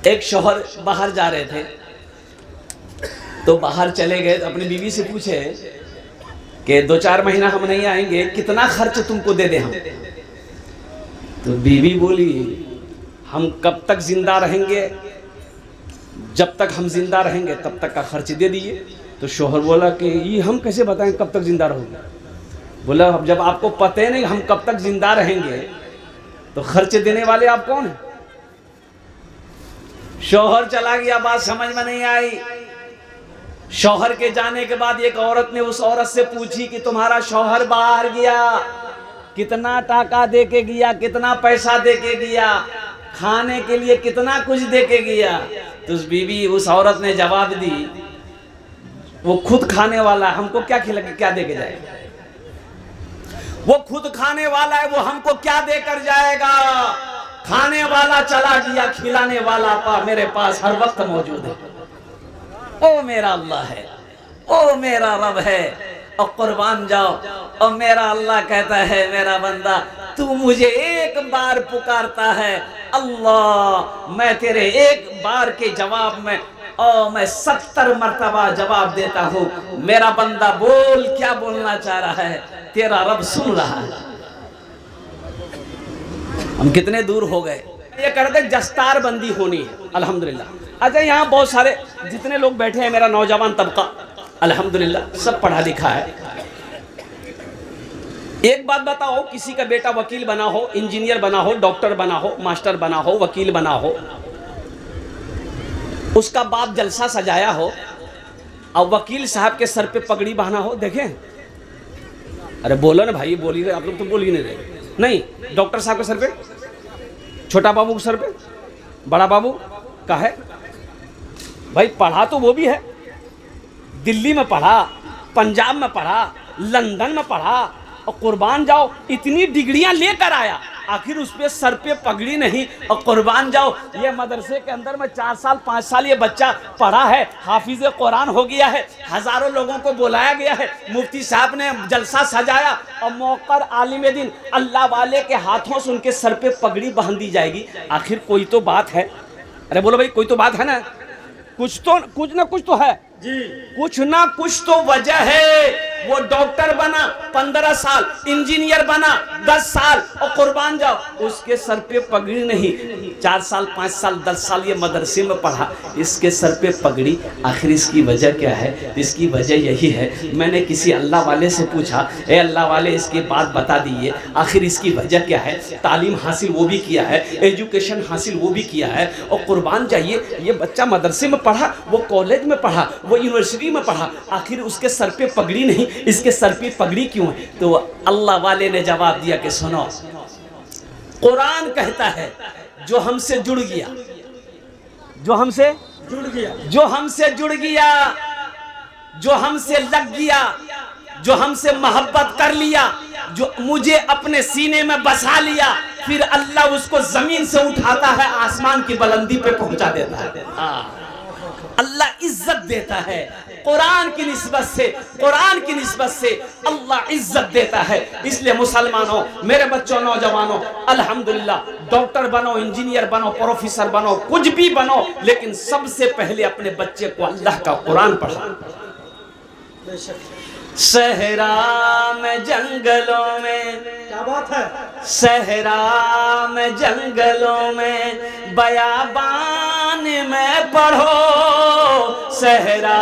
एक शौहर बाहर जा रहे थे, तो बाहर चले गए तो अपनी बीवी से पूछे कि 2-4 महीना हम नहीं आएंगे, कितना खर्च तुमको दे दें हम। तो बीवी बोली हम कब तक जिंदा रहेंगे, जब तक हम जिंदा रहेंगे तब तक का खर्च दे दीजिए। तो शौहर बोला कि ये हम कैसे बताएं कब तक जिंदा रहोगे। बोला अब जब आपको पता ही नहीं हम कब तक जिंदा रहेंगे तो खर्च देने वाले आप कौन हैं। शौहर चला गया, बात समझ में नहीं आई। शौहर के जाने के बाद एक औरत ने उस औरत से पूछी कि तुम्हारा शौहर बाहर गया, कितना टाका दे के गया, कितना पैसा दे के गया, खाने के लिए कितना कुछ दे के गया। तो उस बीवी उस औरत ने जवाब दी वो खुद खाने वाला, हमको क्या खिला क्या दे के जाएगा। वो खुद खाने वाला है, वो हमको क्या देकर जाएगा। खाने वाला चला गया, खिलाने वाला मेरे पास हर वक्त मौजूद है। ओ मेरा अल्लाह है, ओ मेरा रब है, और कुर्बान जाओ। और मेरा अल्लाह कहता है मेरा बंदा तू मुझे एक बार पुकारता है अल्लाह, मैं तेरे एक बार के जवाब में और मैं 70 मर्तबा जवाब देता हूँ। मेरा बंदा बोल, क्या बोलना चाह रहा है, तेरा रब सुन रहा है। हम कितने दूर हो गए। ये करके दस्तार बंदी होनी है अल्हम्दुलिल्लाह। अच्छा यहाँ बहुत सारे जितने लोग बैठे हैं मेरा नौजवान तबका अल्हम्दुलिल्लाह सब पढ़ा लिखा है। एक बात बताओ, किसी का बेटा वकील बना हो, इंजीनियर बना हो, डॉक्टर बना हो, मास्टर बना हो, वकील बना हो, उसका बाप जलसा सजाया हो और वकील साहब के सर पे पगड़ी बांधा हो, देखें। अरे बोलो ना भाई, बोली रहे आप लोग तो बोल ही नहीं रहे। नहीं, डॉक्टर साहब के सर पे, छोटा बाबू के सर पे, बड़ा बाबू का है भाई। पढ़ा तो वो भी है, दिल्ली में पढ़ा, पंजाब में पढ़ा, लंदन में पढ़ा, और कुर्बान जाओ इतनी डिग्रियां लेकर आया, आखिर उस पे सर पे पगड़ी नहीं। और कुर्बान जाओ ये मदरसे के अंदर में 4 साल 5 साल ये बच्चा पढ़ा है, हाफिज कुरान हो गया है, हजारों लोगों को बुलाया गया है, मुफ्ती साहब ने जलसा सजाया और मौकर आलिम दिन अल्लाह वाले के हाथों से उनके सर पे पगड़ी बांध दी जाएगी। आखिर कोई तो बात है। अरे बोलो भाई, कोई तो बात है ना, कुछ ना कुछ तो है जी, कुछ ना कुछ तो वजह है। वो डॉक्टर बना 15 साल, इंजीनियर बना 10 साल, और कुर्बान जाओ उसके सर पे पगड़ी नहीं। 4 साल 5 साल 10 साल ये मदरसे में पढ़ा, इसके सर पे पगड़ी। आखिर इसकी वजह क्या है? इसकी वजह यही है, मैंने किसी अल्लाह वाले से पूछा, ए अल्लाह वाले इसकी बात बता दीजिए, आखिर इसकी वजह क्या है। तालीम हासिल वो भी किया है, एजुकेशन हासिल वो भी किया है, और कुर्बान जाइए ये बच्चा मदरसे में पढ़ा, वो कॉलेज में पढ़ा, वो यूनिवर्सिटी में पढ़ा, आखिर उसके सर पे पगड़ी नहीं, इसके सर पे पगड़ी क्यों है? तो अल्लाह वाले ने जवाब दिया कि सुनो, कुरान कहता है जो हमसे जुड़ गया, जो हमसे जुड़ गया, जो हमसे जुड़ गया, जो हमसे लग गया, जो हमसे मोहब्बत कर लिया, जो मुझे अपने सीने में बसा लिया, फिर अल्लाह उसको जमीन से उठाता है, आसमान की बुलंदी पे पहुंचा देता है। अल्लाह इज्जत देता है कुरान की निस्बत से, कुरान की निस्बत से अल्लाह इज्जत देता है। इसलिए मुसलमानों, मेरे बच्चों, नौजवानों, अल्हम्दुलिल्लाह डॉक्टर बनो, इंजीनियर बनो, प्रोफेसर बनो, कुछ भी बनो, लेकिन सबसे पहले अपने बच्चे को अल्लाह का कुरान पढ़ाओ। सहरा में जंगलों में, क्या बात है, सहरा में जंगलों में, बयाबान में पढ़ो, सहरा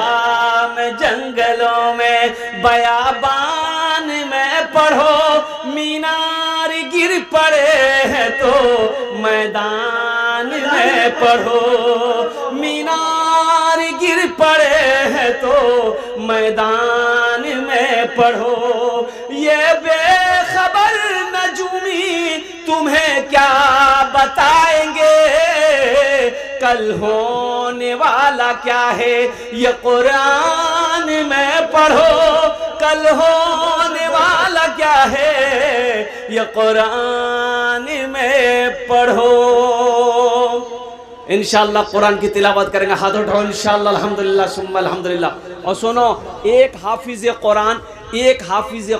में जंगलों में, बयाबान में पढ़ो, मीनार गिर पड़े हैं तो मैदान में पढ़ो, मीनार गिर पड़े हैं तो मैदान में पढ़ो। ये बेखबर नजूमी तुम्हें क्या बताएंगे, कल होने वाला क्या है, ये कुरान में पढ़ो, कल होने वाला क्या है, ये कुरान में पढ़ो। इंशाअल्लाह कुरान की तिलावत करेंगे, हाथ उठाओ इंशाअल्लाह, अल्हम्दुलिल्लाह सुम्मा अल्हम्दुलिल्लाह। और सुनो, एक हाफिज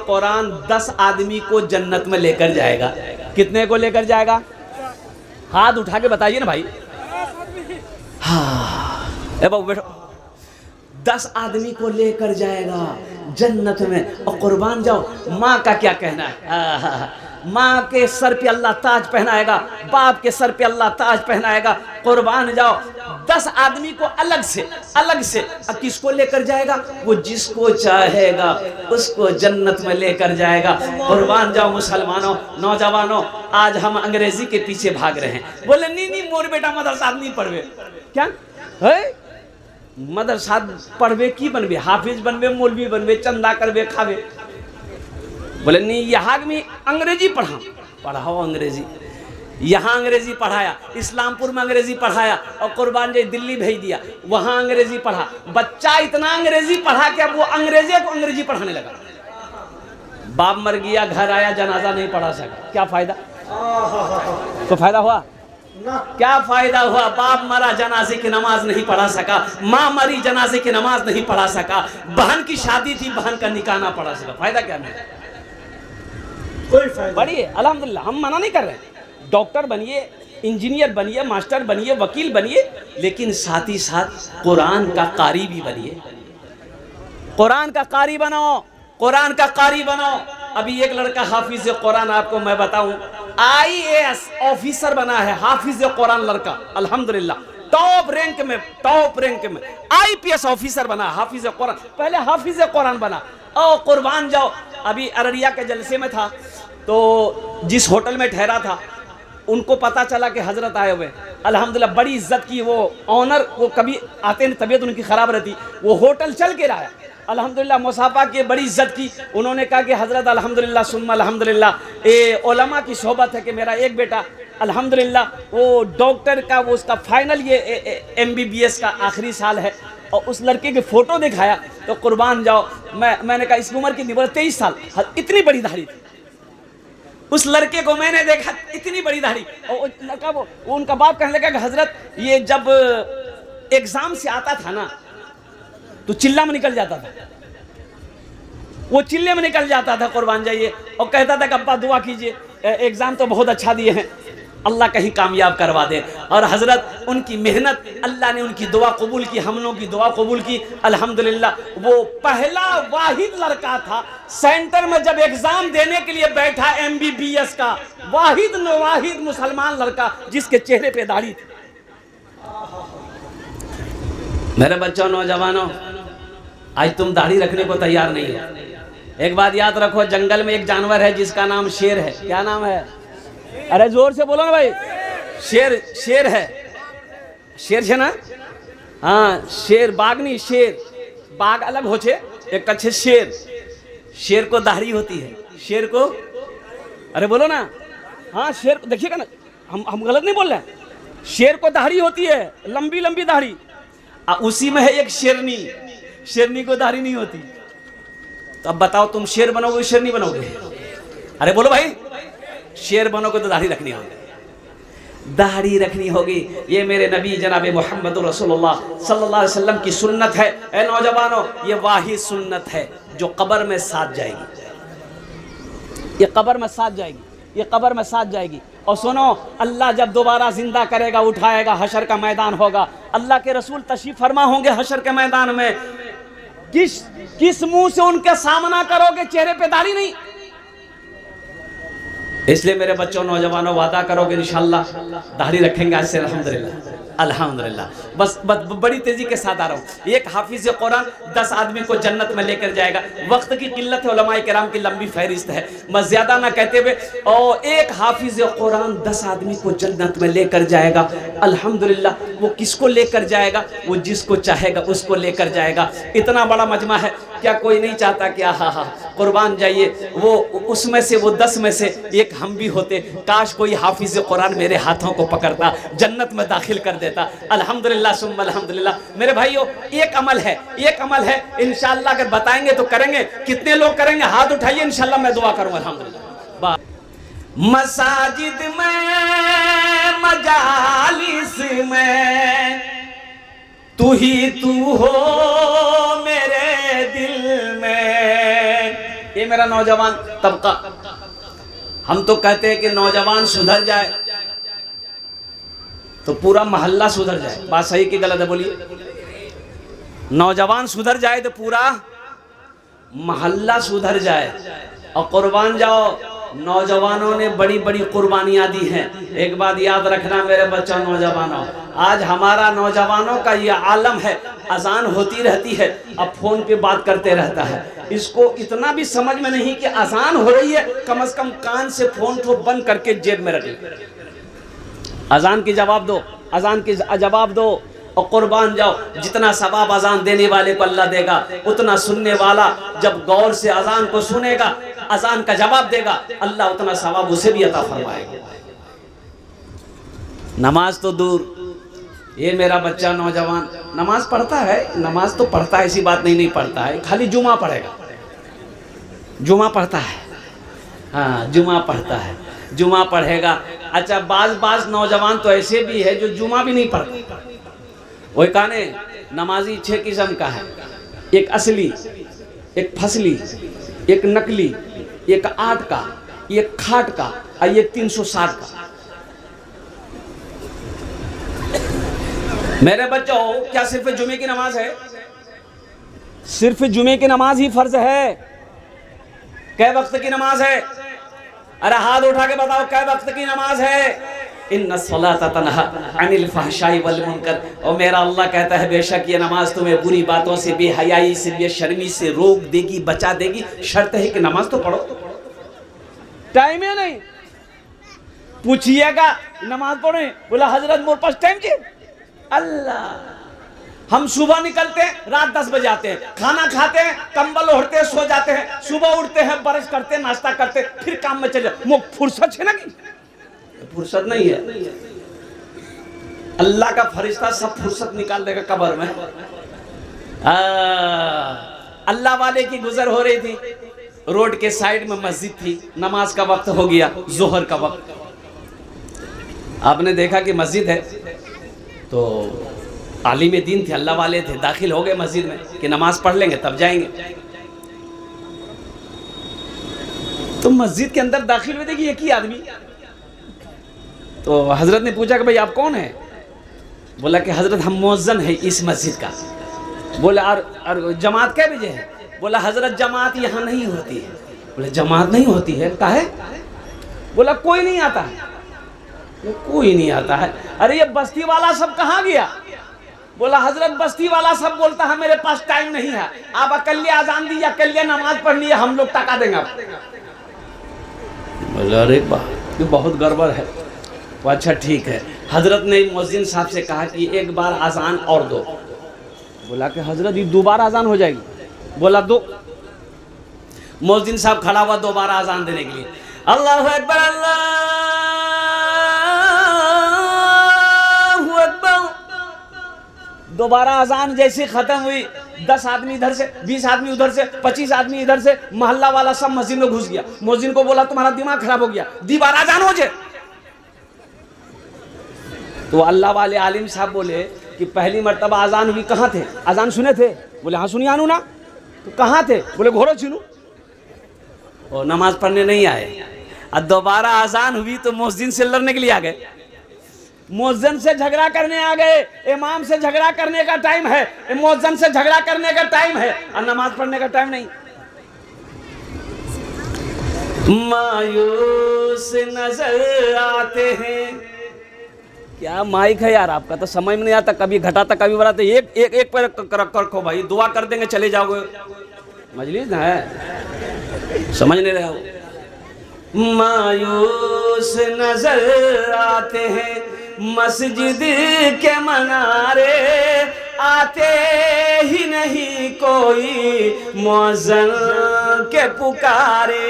कुरान 10 आदमी को जन्नत में लेकर जाएगा। कितने को लेकर जाएगा? हाथ उठा के बताइए ना भाई। हाँ ए बाबू बैठो। 10 आदमी को लेकर जाएगा जन्नत में और कुर्बान जाओ। माँ का क्या कहना है? माँ के सर पे अल्लाह ताज पहनाएगा, बाप के सर पे अल्लाह ताज पहनाएगा। कुर्बान जाओ 10 आदमी को अलग से अब किसको लेकर जाएगा? वो जिसको चाहेगा उसको जन्नत में लेकर जाएगा। कुर्बान जाओ मुसलमानों, नौजवानों, आज हम अंग्रेजी के पीछे भाग रहे हैं। बोले नहीं मोर बेटा मदरसा नहीं पढ़वे। क्या है? मदरसा पढ़वे की बनवे? हाफिज बनवे, मौलवी बनवे, चंदा करवे, खावे। बोले नहीं यहाँ में अंग्रेजी पढ़ाओ अंग्रेजी। यहाँ अंग्रेजी पढ़ाया, इस्लामपुर में अंग्रेजी पढ़ाया और कुर्बान जी दिल्ली भेज दिया, वहाँ अंग्रेजी पढ़ा। बच्चा इतना अंग्रेजी पढ़ा कि अब वो अंग्रेजी को अंग्रेजी पढ़ाने लगा। बाप मर गया, घर आया, जनाजा नहीं पढ़ा सका। क्या फायदा? तो फायदा हुआ? क्या फायदा हुआ? बाप मरा, जनाजे की नमाज नहीं पढ़ा सका। माँ मरी, जनाजे की नमाज नहीं पढ़ा सका। बहन की शादी थी, बहन का निकाह ना पढ़ा सका। फायदा क्या है? कोई फायदा। बढ़िए अल्हम्दुलिल्लाह, हम मना नहीं कर रहे। डॉक्टर बनिए, इंजीनियर बनिए, मास्टर बनिए, वकील बनिए, लेकिन साथ ही साथ कुरान का कारी भी बनिए। कुरान का कारी बनाओ, कुरान का कारी बनाओ। अभी एक लड़का हाफिज कुरान, आपको मैं बताऊं, IAS ऑफिसर बना है, हाफिज कुरान लड़का, अल्हम्दुलिल्लाह टॉप रैंक में IPS ऑफिसर बना, हाफिज कुरान। पहले हाफिज कुरान बना। और कुर्बान जाओ, अभी अररिया के जलसे में था तो जिस होटल में ठहरा था उनको पता चला कि हजरत आए हुए। अल्हम्दुलिल्लाह बड़ी इज्जत की वो ऑनर, वो कभी आते नहीं, तबीयत उनकी ख़राब रहती, वो होटल चल के रहा। अल्हम्दुलिल्लाह मुसाफा की बड़ी इज्जत की। उन्होंने कहा कि हजरत अल्हम्दुलिल्लाह सुम्मा अल्हम्दुलिल्लाह, ये उलमा की सोहबत है कि मेरा एक बेटा अल्हम्दुलिल्लाह वो डॉक्टर का, वो उसका फाइनल ये MBBS का आखिरी साल है। और उस लड़के की फ़ोटो दिखाया तो कुर्बान जाओ, मैंने कहा इसकी उम्र कितनी? बोला 23 साल। इतनी बड़ी दाढ़ी थी उस लड़के को, मैंने देखा इतनी बड़ी दाढ़ी। और लड़का वो उनका बाप कहने लगा कि हजरत ये जब एग्ज़ाम से आता था ना तो चिल्ला में निकल जाता था, वो चिल्ले में निकल जाता था कुर्बान जाइए, और कहता था कि अब्बा दुआ कीजिए, एग्ज़ाम तो बहुत अच्छा दिए हैं, अल्लाह कहीं कामयाब करवा दे। और हज़रत उनकी मेहनत, अल्लाह ने उनकी दुआ कबूल की, हम लोगों की दुआ कबूल की। अल्हम्दुलिल्लाह वो पहला वाहिद लड़का था सेंटर में जब एग्ज़ाम देने के लिए बैठा, MBBS का वाहिद मुसलमान लड़का जिसके चेहरे पे दाढ़ी थी। मेरे बच्चों, नौजवानों, आज तुम दाढ़ी रखने को तैयार नहीं हो। एक बात याद रखो, जंगल में एक जानवर है जिसका नाम शेर है। क्या नाम है? अरे जोर से बोलो ना भाई। शेर है। शेर है ना? हाँ शेर, बाघ नहीं, शेर। बाघ अलग हो छे, एक अच्छे शेर। शेर को दाढ़ी होती है, शेर को, अरे बोलो ना। हाँ शेर को देखिएगा ना, हम गलत नहीं बोल रहे। शेर को दाढ़ी होती है, लंबी लंबी दाढ़ी। उसी में है एक शेरनी, शेरनी को दाढ़ी नहीं होती। तो अब बताओ, तुम शेर बनोगे शेरनी बनोगे? अरे बोलो भाई, शेर बनोगे तो दाढ़ी रखनी होगी, दाढ़ी रखनी होगी। ये मेरे नबी जनाब मोहम्मद रसूलुल्लाह सल्लल्लाहु अलैहि वसल्लम की सुन्नत है। ए नौजवानों, ये वाहिद सुन्नत है जो कब्र में साथ जाएगी, ये कब्र में साथ जाएगी, ये कब्र में साथ जाएगी। और सुनो, अल्लाह जब दोबारा जिंदा करेगा, उठाएगा, हशर का मैदान होगा, अल्लाह के रसूल तशरीफ फरमा होंगे हशर के मैदान में। किस मुंह से उनके सामना करोगे? चेहरे पे दाढ़ी नहीं। इसलिए मेरे बच्चों, नौजवानों, वादा करोगे इंशाअल्लाह दाढ़ी रखेंगे आज से। अल्हम्दुलिल्लाह अल्हम्दुलिल्लाह। बस बड़ी तेजी के साथ आ रहा हूँ। एक हाफिज कुरान 10 आदमी को जन्नत में लेकर जाएगा। वक्त की किल्लत है, उलमाए किराम की लंबी फहरिस्त है, बस ज्यादा ना कहते हुए। और एक हाफिज कुरान 10 आदमी को जन्नत में लेकर जाएगा। अल्हम्दुलिल्लाह वो किसको लेकर जाएगा? वो जिसको चाहेगा उसको लेकर जाएगा। इतना बड़ा मजमा है, क्या कोई नहीं चाहता कि आहा कुर्बान जाइए, वो उसमें से, वो 10 में से एक हम भी होते। काश कोई हाफिज कुरान मेरे हाथों को पकड़ता, जन्नत में दाखिल कर देता। अल्हम्दुलिल्लाह सुम्मा अल्हम्दुलिल्लाह। मेरे भाइयों, एक अमल है, इंशाअल्लाह अगर बताएंगे तो करेंगे। कितने लोग करेंगे? हाथ उठाइए, इंशाअल्लाह मैं दुआ करूंगा। अल्हम्दुलिल्लाह। मसाजिद में, मजालिस में तू ही तू हो मेरे दिल में। ये मेरा नौजवान तबका, हम तो कहते हैं कि नौजवान सुधर जाए, तो पूरा मोहल्ला सुधर जाए। बात सही कि गलत है बोलिए? नौजवान सुधर जाए तो पूरा मोहल्ला सुधर जाए। और कुर्बान जाओ, नौजवानों ने बड़ी बड़ी कुर्बानियां दी हैं। एक बात याद रखना मेरे बच्चों नौजवानों, आज हमारा नौजवानों का ये आलम है, अजान होती रहती है, अब फोन पे बात करते रहता है। इसको इतना भी समझ में नहीं कि अजान हो रही है, कम से कम कान से फोन को बंद करके जेब में रख ले। अजान की जवाब दो, अजान की जवाब दो और कुर्बान जाओ। जितना सवाब अजान देने वाले को अल्लाह देगा, उतना सुनने वाला जब गौर से अजान को सुनेगा, अजान का जवाब देगा, अल्लाह उतना सवाब उसे भी अता फरमाएगा। नमाज तो दूर, ये मेरा बच्चा नौजवान नमाज पढ़ता है, नमाज तो पढ़ता है, ऐसी बात नहीं पढ़ता है, खाली जुमा पढ़ेगा। जुमा पढ़ता है, हाँ जुमा पढ़ता है, जुमा पढ़ेगा। अच्छा, बाज नौजवान तो ऐसे भी है जो जुमा भी नहीं पढ़ता। वही कहानी, नमाजी 6 किस्म का है, एक असली, एक फसली, एक नकली, एक आठ का, एक खाट का और एक 360 का। मेरे बच्चों, क्या सिर्फ जुमे की नमाज है? सिर्फ जुमे की नमाज ही फर्ज है? कै वक्त की नमाज है? अरे हाथ उठा के बताओ, कै वक्त की नमाज है? इन्ना सलाता तन्हा अनिल फहशाई वल मुनकर। और मेरा अल्लाह कहता है बेशक ये नमाज तुम्हें बुरी बातों से, बेहयाई से, बेशर्मी से रोक देगी, बचा देगी। शर्त है कि नमाज तो पढ़ो। टाइम है नहीं, पूछिएगा नमाज पढ़े, बोला हजरत मोर पास टाइम जी। अल्लाह, हम सुबह निकलते हैं, रात 10 बजे आते हैं, खाना खाते हैं, कंबल ओढ़ते हैं, सो जाते हैं, सुबह उठते हैं, ब्रश करते हैं, नाश्ता करते हैं, फिर काम में चले। वो फुर्सत है ना? कि फुर्सत नहीं है। अल्लाह का फरिश्ता सब फुर्सत निकाल देगा कब्र में। अल्लाह वाले की गुजर हो रही थी, रोड के साइड में मस्जिद थी, नमाज का वक्त हो गया, जोहर का वक्त। आपने देखा कि मस्जिद है तो आलिम दीन थे, अल्लाह वाले थे, दाखिल हो गए मस्जिद में कि नमाज पढ़ लेंगे तब जाएंगे। तो मस्जिद के अंदर दाखिल हुए, देखिए एक ही आदमी। तो हजरत ने पूछा कि भाई आप कौन है? बोला कि हजरत हम मुअज्जिन है इस मस्जिद का। बोला और जमात कै बजे है? बोला हजरत जमात यहाँ नहीं होती है। बोले जमात नहीं होती है, काहे? बोला कोई नहीं आता है। कोई नहीं आता है। अरे ये बस्ती वाला सब कहाँ गया? बोला हजरत बस्ती वाला सब बोलता है मेरे पास टाइम नहीं है, आप अकेले आजान दी, अकेले नमाज पढ़नी है, हम लोग टका देंगे। बोला अरे बात बहुत गड़बड़ है। वो अच्छा ठीक है। हजरत ने मुअज्जिन साहब से कहा कि एक बार आजान और दो। बोला कि हजरत ये 2 बार आजान हो जाएगी। बोला 2। मुअज्जिन साहब खड़ा हुआ 2 बार आजान देने के लिए। अल्लाहु अकबर, अल्लाहु अकबर। दोबारा अजान जैसे खत्म हुई, 10 आदमी इधर से, 20 आदमी उधर से, 25 आदमी इधर से, मोहल्ला वाला सब मस्जिद में घुस गया। मुअज्जिन को बोला तुम्हारा दिमाग खराब हो गया, दोबारा अजान हो जाए। तो अल्लाह वाले आलिम साहब बोले कि पहली मर्तबा अजान हुई कहाँ थे? अजान सुने थे? बोले हाँ सुनी आनू ना। तो कहाँ थे? बोले घोड़ो चुनू। और नमाज पढ़ने नहीं आए। अब दोबारा अजान हुई तो मुअज्जिन से लड़ने के लिए आ गए, मुअज्जिन से झगड़ा करने आ गए। इमाम से झगड़ा करने का टाइम है, मुअज्जिन से झगड़ा करने का टाइम है और नमाज पढ़ने का टाइम नहीं। मायूस नजर आते हैं। क्या माइक है यार आपका, तो समझ में नहीं आता, कभी घटाता कभी बढ़ाते। एक पर रखो भाई, दुआ कर देंगे चले जाओगे। मजलिस ना है, समझ नहीं रहे हो। मायूस नजर आते हैं मस्जिद के मनारे, आते ही नहीं कोई मुअज्जिन के पुकारे।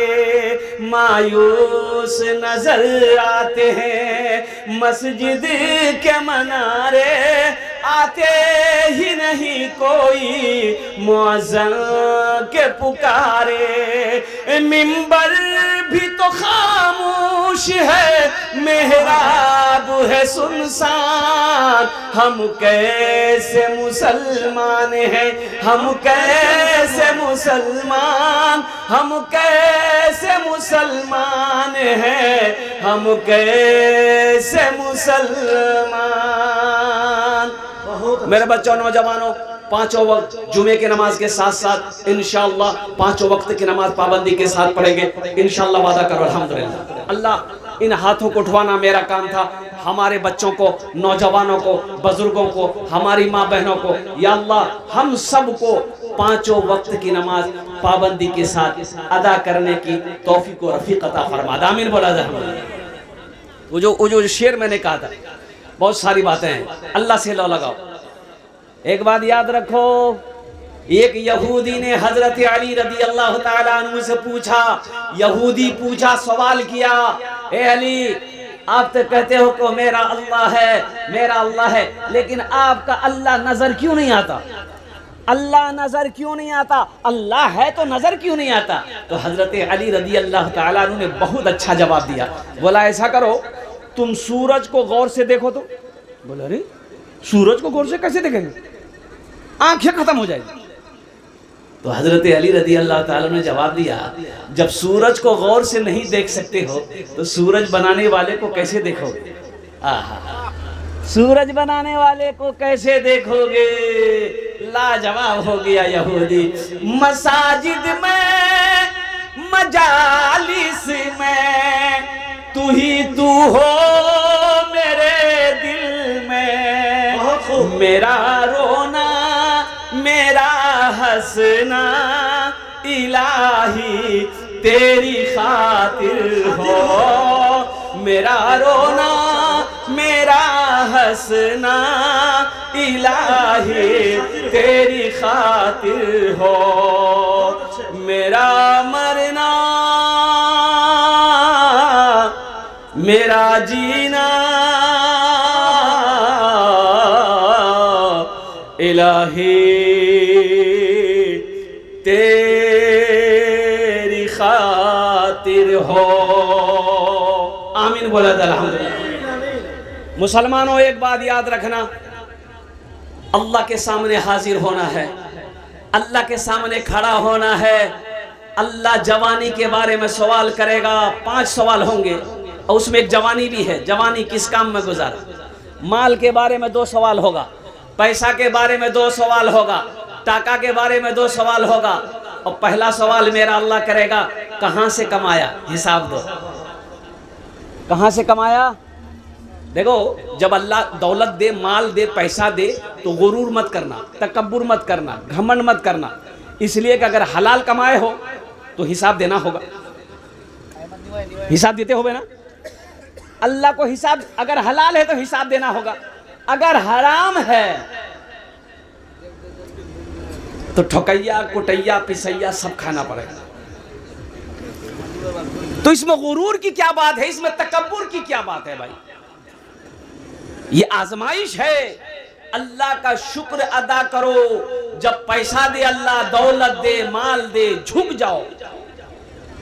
मायूस नजर आते हैं मस्जिद के मनारे, आते ही नहीं कोई मुअज्जिन के पुकारे, मिंबर भी तो खामोश है, मेहराब है सुनसान, हम कैसे मुसलमान हैं, हम कैसे मुसलमान, हम कैसे मुसलमान हैं, हम कैसे मुसलमान। मेरे बच्चों नौजवानों, पांचों वक्त जुमे की नमाज के साथ साथ इंशाअल्लाह पांचों वक्त की नमाज पाबंदी के साथ पढ़ेंगे इंशाअल्लाह, वादा करो अल्हम्दुलिल्लाह। अल्लाह इन हाथों को उठवाना मेरा काम था, हमारे बच्चों को, नौजवानों को, बुजुर्गों को, हमारी माँ बहनों को, या अल्लाह हम सबको पांचों वक्त की नमाज पाबंदी के साथ अदा करने की तौफीक और रफीक अता फरमा। आमीन बोला जाए। वो जो शेर मैंने कहा था, बहुत सारी बातें हैं, अल्लाह से लो लगाओ। एक बात याद रखो, एक यहूदी ने हजरत अली रदी अल्लाह ताला अन्हु से पूछा, यहूदी पूछा, सवाल किया, ए अली आप तो कहते हो कि मेरा अल्लाह है, मेरा अल्लाह है, लेकिन आपका अल्लाह नजर क्यों नहीं आता? अल्लाह नजर क्यों नहीं आता? अल्लाह है तो नजर क्यों नहीं आता? तो हजरत अली रदी अल्लाह ताला अन्हु ने बहुत अच्छा जवाब दिया। बोला ऐसा करो, तुम सूरज को गौर से देखो तो। बोला अरे सूरज को गौर से कैसे देखेंगे, आंखें खत्म हो जाएगी। तो हजरत अली रदी अल्लाह ताला ने जवाब दिया, जब सूरज को गौर से नहीं देख सकते हो तो सूरज बनाने वाले को कैसे देखोगे? सूरज बनाने वाले को कैसे देखोगे? लाजवाब हो गया यहूदी। मसाजिद में, मजालिस में तू ही तू हो मेरे दिल में, मेरा रोना मेरा हंसना इलाही तेरी खातिर हो, मेरा रोना मेरा हंसना इलाही तेरी खातिर हो, मेरा मरना मेरा जीना इलाही तेरी खातिर हो। आमीन बोला था अल्हम्दुलिल्लाह। मुसलमानों एक बात याद रखना, अल्लाह के सामने हाजिर होना है, अल्लाह के सामने खड़ा होना है। अल्लाह जवानी के बारे में सवाल करेगा, 5 सवाल होंगे और उसमें एक जवानी भी है, जवानी किस काम में गुजारा। माल के बारे में 2 सवाल होगा, पैसा के बारे में 2 सवाल होगा, टाका के बारे में 2 सवाल होगा, और पहला सवाल मेरा अल्लाह करेगा, कहां से कमाया, हिसाब दो, कहां से कमाया। देखो जब अल्लाह दौलत दे, माल दे, पैसा दे तो गुरूर मत करना, तकब्बुर मत करना, घमंड मत करना, इसलिए कि अगर हलाल कमाए हो तो हिसाब देना होगा। हिसाब देते होगे ना, अल्लाह को हिसाब, अगर हलाल है तो हिसाब देना होगा, अगर हराम है तो ठोकैया, कुटैया, पिसैया सब खाना पड़ेगा। तो इसमें गुरूर की क्या बात है, इसमें तकब्बुर की क्या बात है भाई? ये आजमाइश है। अल्लाह का शुक्र अदा करो, जब पैसा दे अल्लाह, दौलत दे, माल दे, झुक जाओ,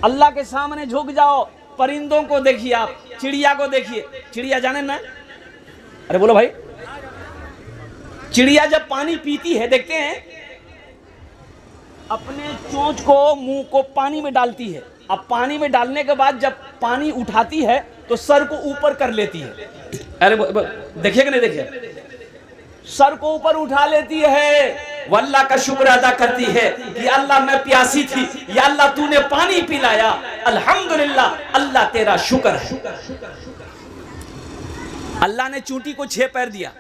अल्लाह के सामने झुक जाओ। परिंदों को देखिए आप, चिड़िया को देखिए, चिड़िया जाने ना, अरे बोलो भाई, चिड़िया जब पानी पीती है देखते हैं, अपने चोंच को, मुंह को पानी में डालती है। अब पानी में डालने के बाद जब पानी उठाती है तो सर को ऊपर कर लेती है। अरे देखिए कि नहीं देखिए, सर को ऊपर उठा लेती है, वो अल्लाह का शुक्र अदा करती है कि अल्लाह मैं प्यासी थी, या अल्लाह तूने पानी पिलाया, अल्हम्दुलिल्लाह, अल्लाह तेरा शुक्र है। अल्लाह ने चूंटी को 6 पैर दिया,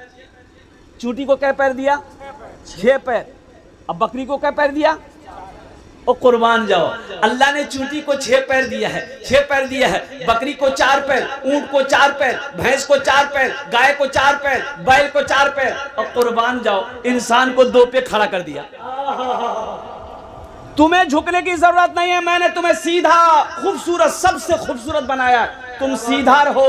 चूंटी को क्या पैर दिया? 6 पैर। अब बकरी को क्या पैर दिया? और कुर्बान जाओ, अल्लाह ने चूंटी को 6 पैर दिया है, 6 पैर दिया है, बकरी को 4 पैर, ऊंट को 4 पैर, भैंस को 4 पैर, गाय को 4 पैर, बैल को 4 पैर, और कुर्बान जाओ इंसान को 2 पे खड़ा कर दिया। तुम्हें झुकने की जरूरत नहीं है, मैंने तुम्हें सीधा खूबसूरत, सबसे खूबसूरत बनाया, तुम सीधा रहो,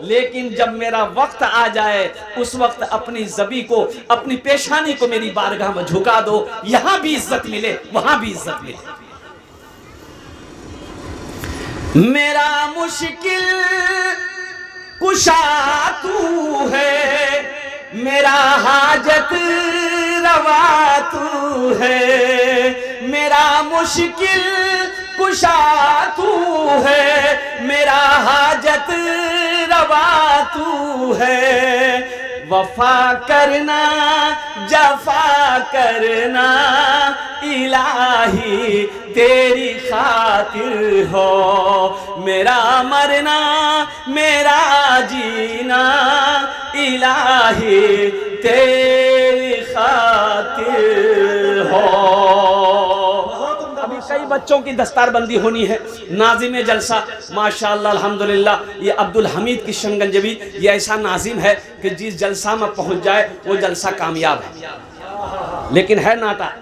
लेकिन जब मेरा वक्त आ जाए उस वक्त अपनी ज़बी को, अपनी पेशानी को मेरी बारगाह में झुका दो, यहां भी इज्जत मिले वहां भी इज्जत मिले। मेरा मुश्किल कुशा तू है, मेरा हाजत रवा तू है। मेरा मुश्किल कुशा तू है, मेरा हाजत रवा तू है। वफा करना जफा करना इलाही तेरी खातिर हो, मेरा मरना मेरा जीना इलाही तेरी खातिर हो। अभी कई बच्चों की दस्तारबंदी होनी है, नाजिम जलसा माशाअल्लाह अल्हम्दुलिल्लाह। ये अब्दुल हमीद की शंगंजबी, ये ऐसा नाजिम है कि जिस जलसा में पहुंच जाए वो जलसा कामयाब है। लेकिन है नाटा,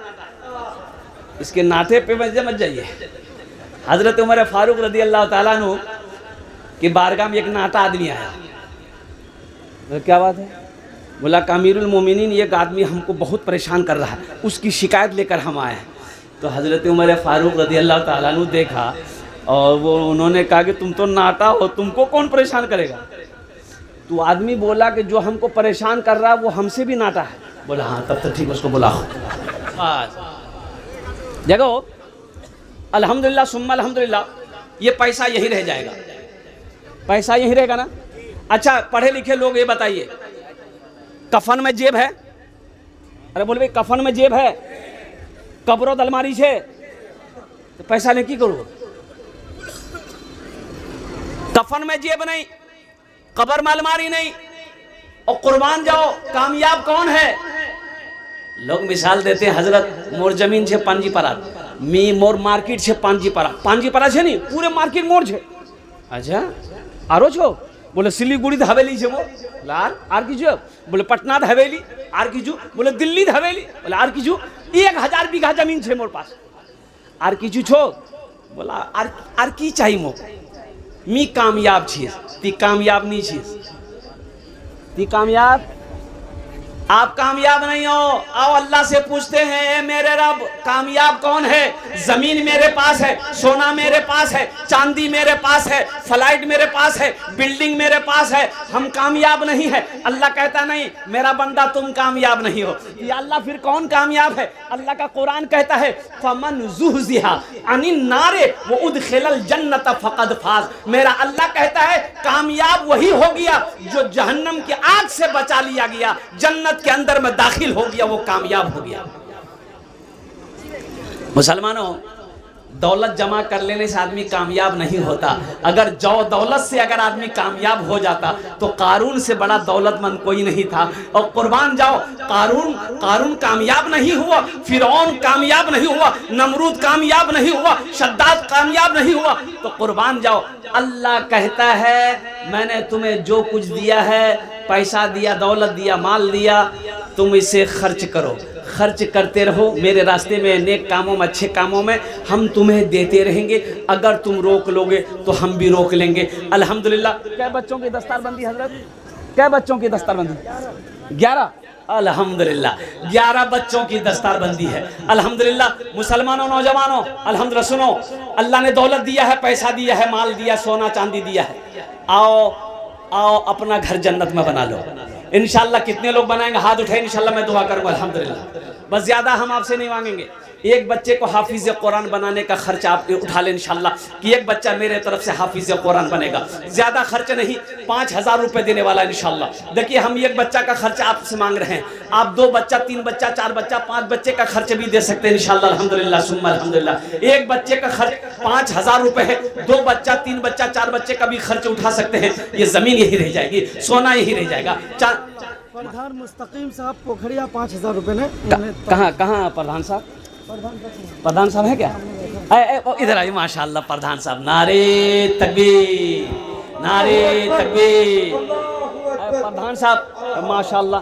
इसके नाटे पे मत जाइए। हजरत उमर फारूक रदी अल्लाह ताला अन्हु की बारगाह में एक नाटा आदमी आया। तो क्या बात है? बोला अमीरुल मोमिनीन, एक आदमी हमको बहुत परेशान कर रहा है, उसकी शिकायत लेकर हम आए हैं। तो हज़रत उमर फ़ारूक रज़ी अल्लाह ताला अन्हु देखा और वो उन्होंने कहा कि तुम तो नाटा हो, तुमको कौन परेशान करेगा? तो आदमी बोला कि जो हमको परेशान कर रहा है वो हमसे भी नाटा है। बोला हाँ तब तो ठीक, उसको बुलाओ। देखो अल्हम्दुलिल्लाह सुम्मा अल्हम्दुलिल्लाह, ये पैसा यही रह जाएगा, पैसा यही रहेगा ना। अच्छा पढ़े लिखे लोग ये बताइए, कफन में जेब है? अरे बोल भाई कफन में जेब है, कब्रो अलमारी छे तो पैसा ने की करो? कफन में जेब नहीं, कब्र में अलमारी नहीं, और कुर्बान जाओ, कामयाब कौन है? लोग मिसाल देते हैं, हजरत मोर जमीन छे पांजीपारा, मी मोर मार्केट छे पांजीपारा, पांजीपारा छे नहीं पूरे मार्केट मोर छे। अच्छा आरो छो? बोले सिलीगुड़ी हवेली छे मोर। लाल आर कीजो? बोले पटना हवेली। आर कीजू? बोले दिल्ली हवेली। बोले आर कीजू? 1000 बीघा जमीन छे मोर पास। आर कीजू छो? बोला आर की चाहिए मो? मी कामयाब छिए, ती कामयाब नहीं छिए, ती कामयाब। आप कामयाब नहीं हो, आओ अल्लाह से पूछते हैं मेरे रब कामयाब कौन है? जमीन मेरे पास है, सोना मेरे पास है, चांदी मेरे पास है, फ्लाइट मेरे पास है, बिल्डिंग मेरे पास है, हम कामयाब नहीं है। अल्लाह कहता नहीं मेरा बंदा तुम कामयाब नहीं हो। या अल्लाह फिर कौन कामयाब है? अल्लाह का कुरान कहता है फमन ज़ुहज़िहा अनिन नारे व उदखिलल जन्नत फ़क़द फ़ाज़। मेरा अल्लाह कहता है कामयाब वही हो गया जो जहन्नम की आग से बचा लिया गया, जन्नत के अंदर में दाखिल हो गया, वो कामयाब हो गया। मुसलमानों, दौलत जमा कर लेने से आदमी कामयाब नहीं होता। अगर जो दौलत से अगर आदमी कामयाब हो जाता तो कारून से बड़ा दौलतमंद कोई नहीं था। और कुर्बान जाओ, कारून कामयाब नहीं हुआ, फिरौन कामयाब नहीं हुआ, नमरूद कामयाब नहीं हुआ, शद्दाद कामयाब नहीं हुआ, तो कुर्बान जाओ। अल्लाह कहता है मैंने तुम्हें जो कुछ दिया है, पैसा दिया, दौलत दिया, माल दिया, तुम इसे खर्च करो, खर्च करते रहो मेरे रास्ते में, नेक कामों में, अच्छे कामों में, हम तुम्हें देते रहेंगे। अगर तुम रोक लोगे तो हम भी रोक लेंगे। अल्हम्दुलिल्लाह। क्या बच्चों की दस्तारबंदी हजरत? क्या बच्चों की दस्तारबंदी? 11। अल्हम्दुलिल्लाह 11 बच्चों की दस्तारबंदी है। अल्हम्दुलिल्लाह। मुसलमानों, नौजवानों, अल्हम्दुलिल्लाह सुनो, अल्लाह ने दौलत दिया है, पैसा दिया है, माल दिया, सोना चांदी दिया है। आओ अपना घर जन्नत में बना लो इंशाल्लाह। कितने लोग बनाएंगे? हाथ उठाए, इंशाल्लाह मैं दुआ करूंगा। अल्हम्दुलिल्लाह। बस ज्यादा हम आपसे नहीं मांगेंगे, एक बच्चे को हाफिज कुरान बनाने का खर्च आप उठा लें इंशाल्लाह, कि एक बच्चा मेरे तरफ से हाफिज कुरान बनेगा। ज्यादा खर्च नहीं, 5000 रुपए देने वाला इंशाल्लाह। देखिए हम एक बच्चा का खर्च आपसे मांग रहे हैं, आप 2 बच्चा, 3 बच्चा, 4 बच्चा, 5 बच्चे का खर्च भी दे सकते हैं इंशाल्लाह। अल्हम्दुलिल्लाह सुम्मा अल्हम्दुलिल्लाह। एक बच्चे का खर्च 5000 रुपए है, 2 बच्चा, 3 बच्चा, 4 बच्चे का भी खर्च उठा सकते हैं। ये जमीन यही रह जाएगी, सोना यही रह जाएगा। प्रधान मुस्तकीम साहब पोखरिया 5000 रुपए ने। कहाँ प्रधान साहब? प्रधान साहब है क्या? इधर आइए। माशाल्लाह प्रधान साहब, नारे तकबीर, नारे तकबीर। प्रधान साहब माशाल्लाह